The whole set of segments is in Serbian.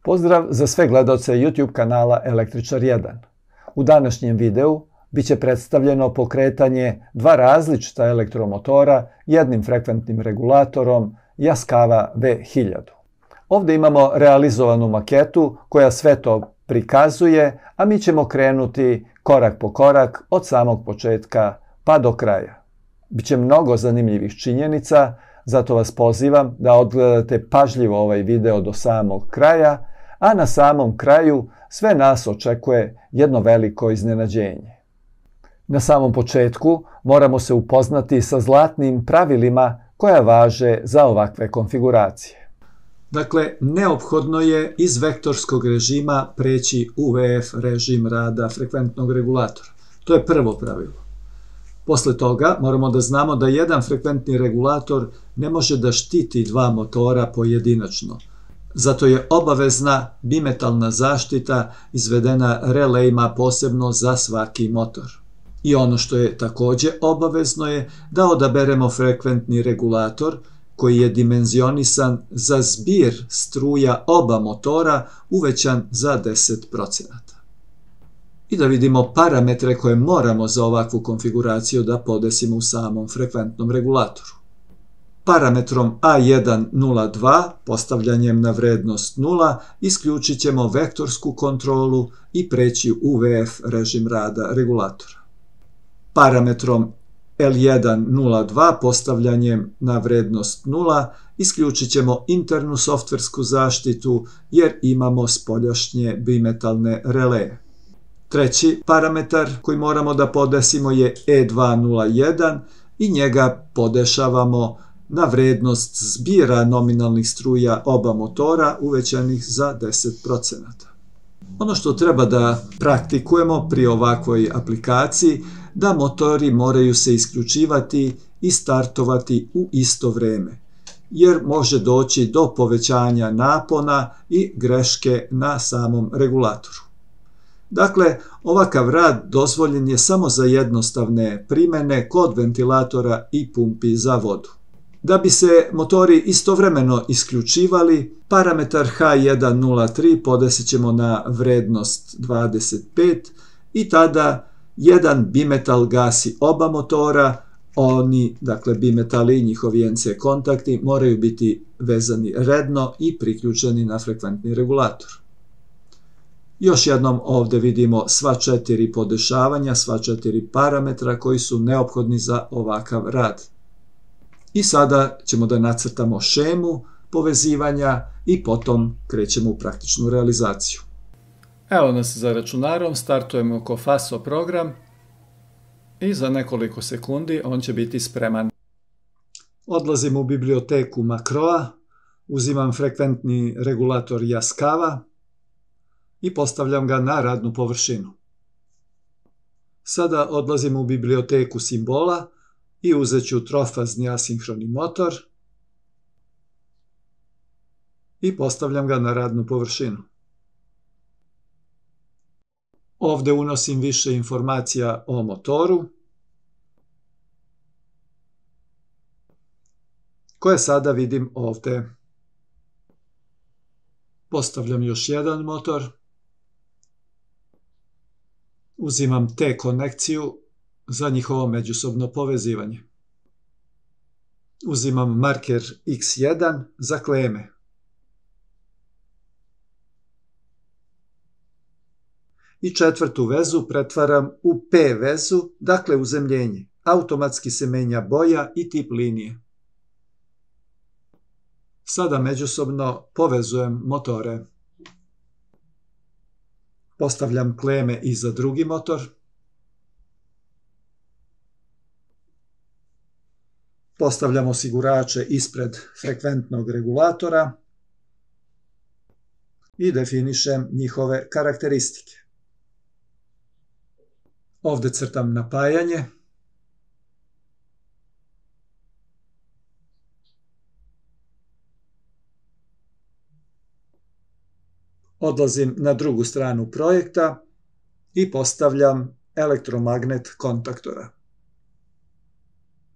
Pozdrav za sve gledaoce YouTube kanala Električar 1. U današnjem videu biće predstavljeno pokretanje dva različita elektromotora jednim frekventnim regulatorom Yaskawa V1000. Ovdje imamo realizovanu maketu koja sve to prikazuje, a mi ćemo krenuti korak po korak od samog početka pa do kraja. Biće mnogo zanimljivih činjenica, zato vas pozivam da odgledate pažljivo ovaj video do samog kraja, a na samom kraju sve nas očekuje jedno veliko iznenađenje. Na samom početku moramo se upoznati sa zlatnim pravilima koja važe za ovakve konfiguracije. Dakle, neophodno je iz vektorskog režima preći u VF režim rada frekventnog regulatora. To je prvo pravilo. Posle toga moramo da znamo da jedan frekventni regulator ne može da štiti dva motora pojedinačno. Zato je obavezna bimetalna zaštita izvedena relejima posebno za svaki motor. I ono što je također obavezno je da odaberemo frekventni regulator koji je dimenzionisan za zbir struja oba motora uvećan za 10%. I da vidimo parametre koje moramo za ovakvu konfiguraciju da podesimo u samom frekventnom regulatoru. Parametrom A102 postavljanjem na vrednost 0 isključit ćemo vektorsku kontrolu i preći u VF režim rada regulatora. Parametrom L102 postavljanjem na vrednost 0 isključit ćemo internu softversku zaštitu jer imamo spoljašnje bimetalne releje. Treći parametar koji moramo da podesimo je E201 i njega podešavamo na vrednost zbira nominalnih struja oba motora uvećanih za 10%. Ono što treba da praktikujemo pri ovakvoj aplikaciji da motori moraju se isključivati i startovati u isto vreme, jer može doći do povećanja napona i greške na samom regulatoru. Dakle, ovakav rad dozvoljen je samo za jednostavne primjene kod ventilatora i pumpi za vodu. Da bi se motori istovremeno isključivali, parametar H103 podesit ćemo na vrednost 25 i tada jedan bimetal gasi oba motora, oni, dakle bimetali i njihovi NC kontakti moraju biti vezani redno i priključeni na frekventni regulator. Još jednom ovdje vidimo sva četiri podešavanja, sva četiri parametra koji su neophodni za ovakav rad. I sada ćemo da nacrtamo šemu povezivanja i potom krećemo u praktičnu realizaciju. Evo nas za računarom, startujemo ko FASO program i za nekoliko sekundi on će biti spreman. Odlazim u biblioteku makroa, uzimam frekventni regulator Yaskawa i postavljam ga na radnu površinu. Sada odlazim u biblioteku simbola i uzet ću trofazni asinhroni motor i postavljam ga na radnu površinu. Ovdje unosim više informacija o motoru, koje sada vidim ovdje. Postavljam još jedan motor. Uzimam T konekciju za njihovo međusobno povezivanje. Uzimam marker X1 za kleme. I četvrtu vezu pretvaram u P vezu, dakle uzemljenje. Automatski se menja boja i tip linije. Sada međusobno povezujem motore. Postavljam kleme i za drugi motor. Postavljam osigurače ispred frekventnog regulatora i definišem njihove karakteristike. Ovdje crtam napajanje. Odlazim na drugu stranu projekta i postavljam elektromagnet kontaktora.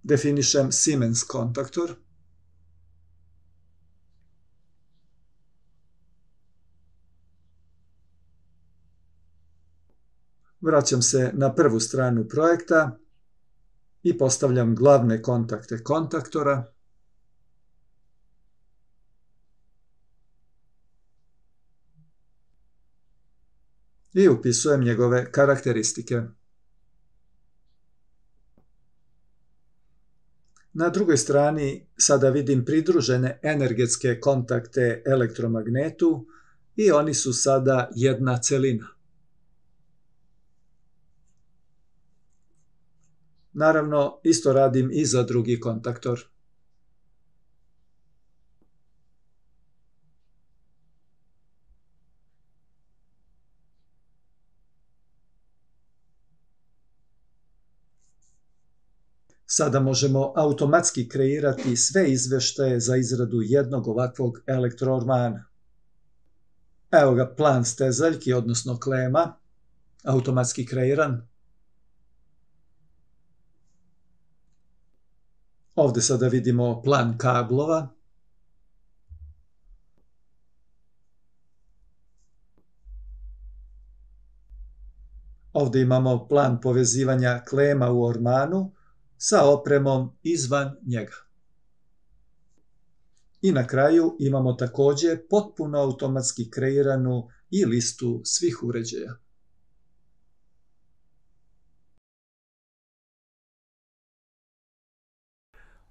Definišem Siemens kontaktor. Vraćam se na prvu stranu projekta i postavljam glavne kontakte kontaktora. I upisujem njegove karakteristike. Na drugoj strani sada vidim pridružene energetske kontakte elektromagnetu i oni su sada jedna celina. Naravno, isto radim i za drugi kontaktor. Sada možemo automatski kreirati sve izveštaje za izradu jednog ovakvog elektroormana. Evo ga plan stezaljki, odnosno klema, automatski kreiran. Ovdje sada vidimo plan kablova. Ovdje imamo plan povezivanja klema u ormanu sa opremom izvan njega. I na kraju imamo također potpuno automatski kreiranu i listu svih uređaja.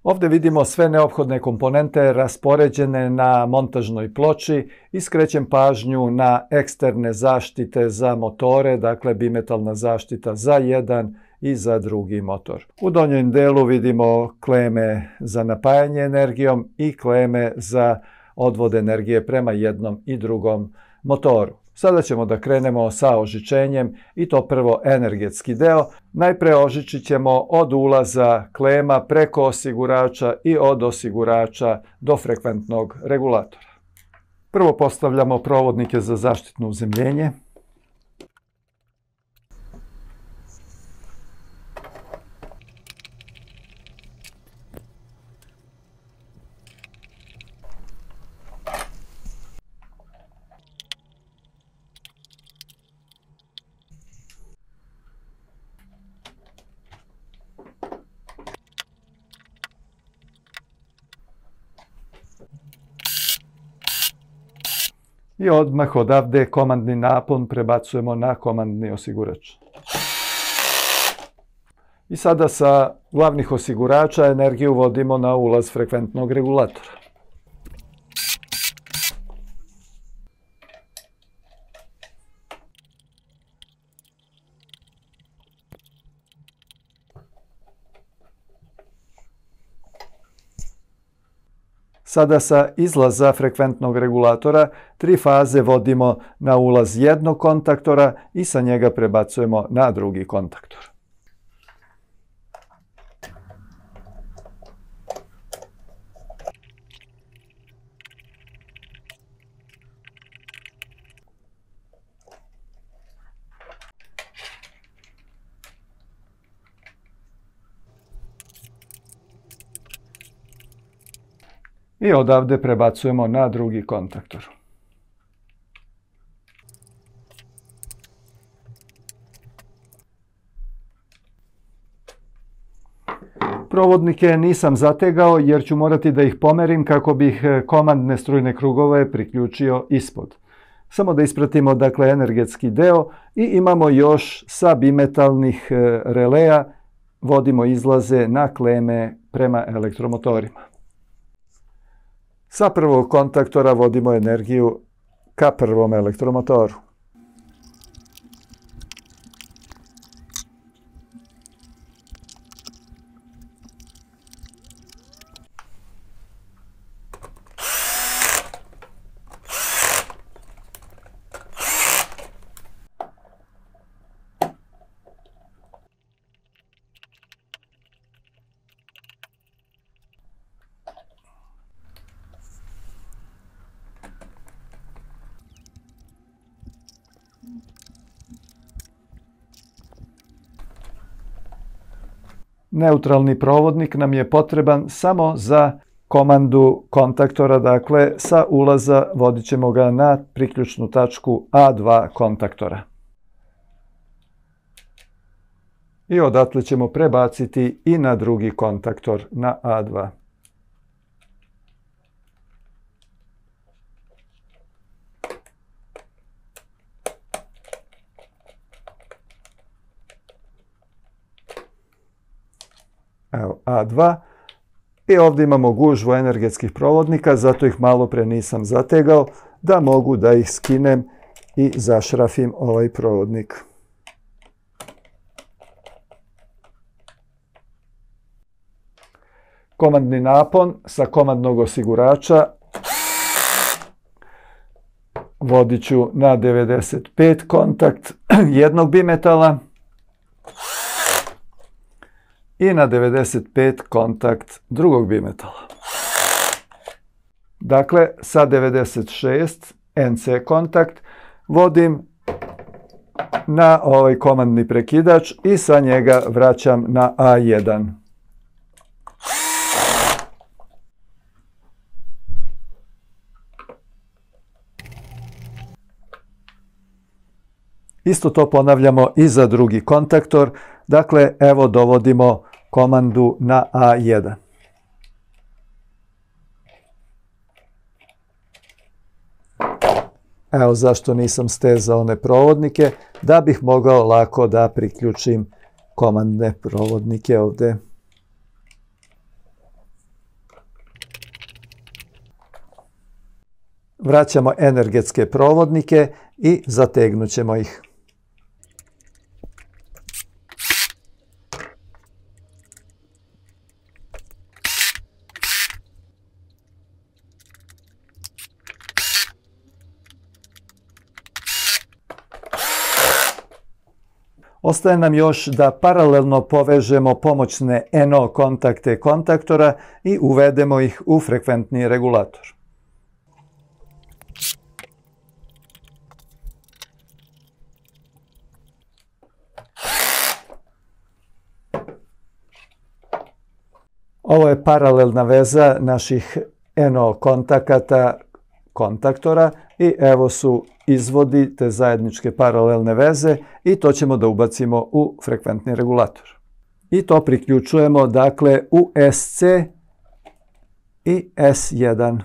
Ovdje vidimo sve neophodne komponente raspoređene na montažnoj ploči i skrećem pažnju na eksterne zaštite za motore, dakle bimetalna zaštita za jedan i za drugi motor. U donjem delu vidimo kleme za napajanje energijom i kleme za odvod energije prema jednom i drugom motoru. Sada ćemo da krenemo sa ožičenjem i to prvo energetski deo. Najpre ožičit ćemo od ulaza klema preko osigurača i od osigurača do frekventnog regulatora. Prvo postavljamo provodnike za zaštitno uzemljenje. I odmah odavde komandni napon prebacujemo na komandni osigurač. I sada sa glavnih osigurača energiju vodimo na ulaz frekventnog regulatora. Sada sa izlaza frekventnog regulatora 3 faze vodimo na ulaz jednog kontaktora i sa njega prebacujemo na drugi kontaktor. I odavde prebacujemo na drugi kontaktor. Provodnike nisam zategao jer ću morati da ih pomerim kako bih komandne strujne krugove priključio ispod. Samo da ispratimo dakle energetski deo i imamo još sa bimetalnih releja vodimo izlaze na kleme prema elektromotorima. Sa prvog kontaktora vodimo energiju ka prvom elektromotoru. Neutralni provodnik nam je potreban samo za komandu kontaktora, dakle sa ulaza vodit ćemo ga na priključnu tačku A2 kontaktora. i odatle ćemo prebaciti i na drugi kontaktor, na A2. Evo A2. I ovdje imamo gužvu energetskih provodnika, zato ih malo pre nisam zategao, da mogu da ih skinem i zašrafim ovaj provodnik. Komandni napon sa komandnog osigurača vodit ću na 95 kontakt jednog bimetala i na 95 kontakt drugog bimetala. Dakle, sa 96 NC kontakt vodim na ovaj komandni prekidač i sa njega vraćam na A1. Isto to ponavljamo i za drugi kontaktor. Dakle, evo dovodimo komandu na A1. Evo zašto nisam stezao one provodnike, da bih mogao lako da priključim komandne provodnike ovdje. Vraćamo energetske provodnike i zategnut ćemo ih. Ostaje nam još da paralelno povežemo pomoćne NO kontakte kontaktora i uvedemo ih u frekventni regulator. Ovo je paralelna veza naših NO kontakata kontaktora i evo su izvodi te zajedničke paralelne veze i to ćemo da ubacimo u frekventni regulator. I to priključujemo dakle u SC i S1.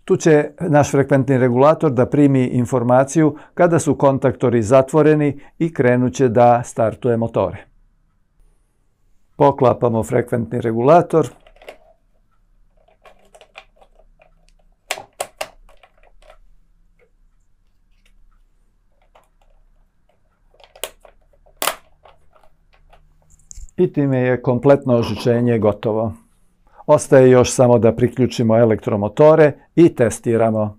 Tu će naš frekventni regulator da primi informaciju kada su kontaktori zatvoreni i krenut će da startuje motore. Poklapamo frekventni regulator. I time je kompletno ožičenje gotovo. Ostaje još samo da priključimo elektromotore i testiramo.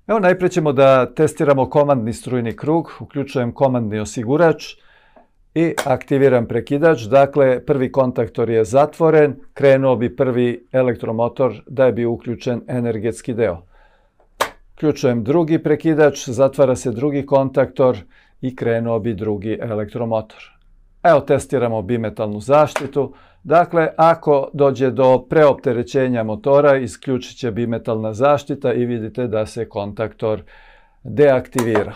Evo najprije ćemo da testiramo komandni strujni krug. Uključujem komandni osigurač i aktiviram prekidač. Dakle, prvi kontaktor je zatvoren, krenuo bi prvi elektromotor da je bio uključen energetski deo. Uključujem drugi prekidač, zatvara se drugi kontaktor i krenuo bi drugi elektromotor. Evo testiramo bimetalnu zaštitu. Dakle, ako dođe do preopterećenja motora, isključit će bimetalna zaštita i vidite da se kontaktor deaktivira.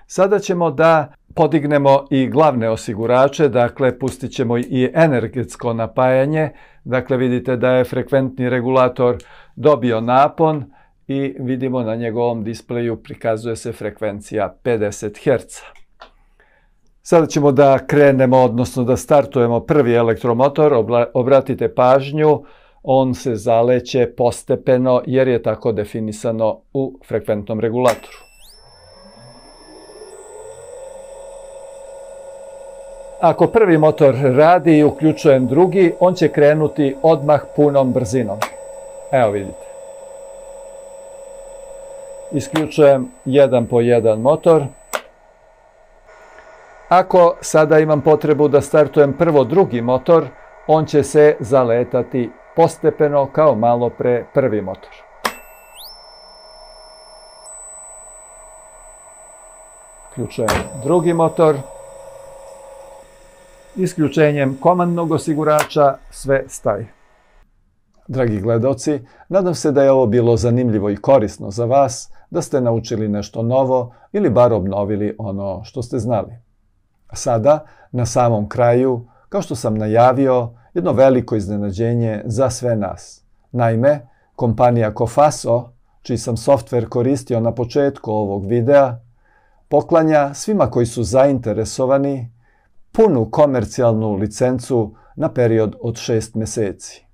Sada ćemo da podignemo i glavne osigurače, dakle pustit ćemo i energetsko napajanje. Dakle, vidite da je frekventni regulator dobio napon i vidimo na njegovom displeju prikazuje se frekvencija 50 Hz. Sada ćemo da krenemo, odnosno da startujemo prvi elektromotor. Obratite pažnju, on se zaleće postepeno jer je tako definisano u frekventnom regulatoru. Ako prvi motor radi i uključujem drugi, on će krenuti odmah punom brzinom. Evo vidite. Isključujem jedan po jedan motor. Ako sada imam potrebu da startujem prvo drugi motor, on će se zaletati postepeno kao malo pre prvi motor. Uključujem drugi motor. Isključenjem komandnog osigurača sve staje. Dragi gledaoci, nadam se da je ovo bilo zanimljivo i korisno za vas, da ste naučili nešto novo ili bar obnovili ono što ste znali. A sada, na samom kraju, kao što sam najavio, jedno veliko iznenađenje za sve nas. Naime, kompanija Cofaso, čiji sam softver koristio na početku ovog videa, poklanja svima koji su zainteresovani punu komercijalnu licencu na period od 6 meseci.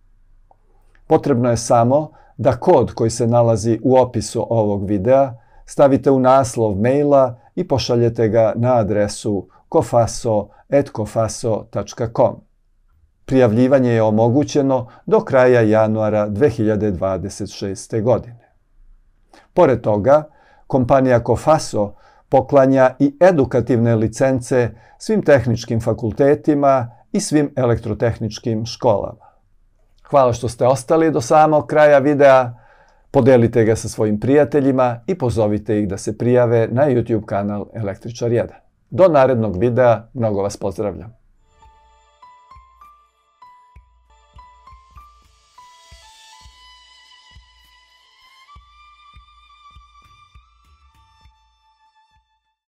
Potrebno je samo da kod koji se nalazi u opisu ovog videa stavite u naslov maila i pošaljete ga na adresu cofaso@cofaso.com. Prijavljivanje je omogućeno do kraja januara 2026. godine. Pored toga, kompanija Cofaso poklanja i edukativne licence svim tehničkim fakultetima i svim elektrotehničkim školama. Hvala što ste ostali do samog kraja videa, podelite ga sa svojim prijateljima i pozovite ih da se prijave na YouTube kanal Električar 1. Do narednog videa, mnogo vas pozdravljam.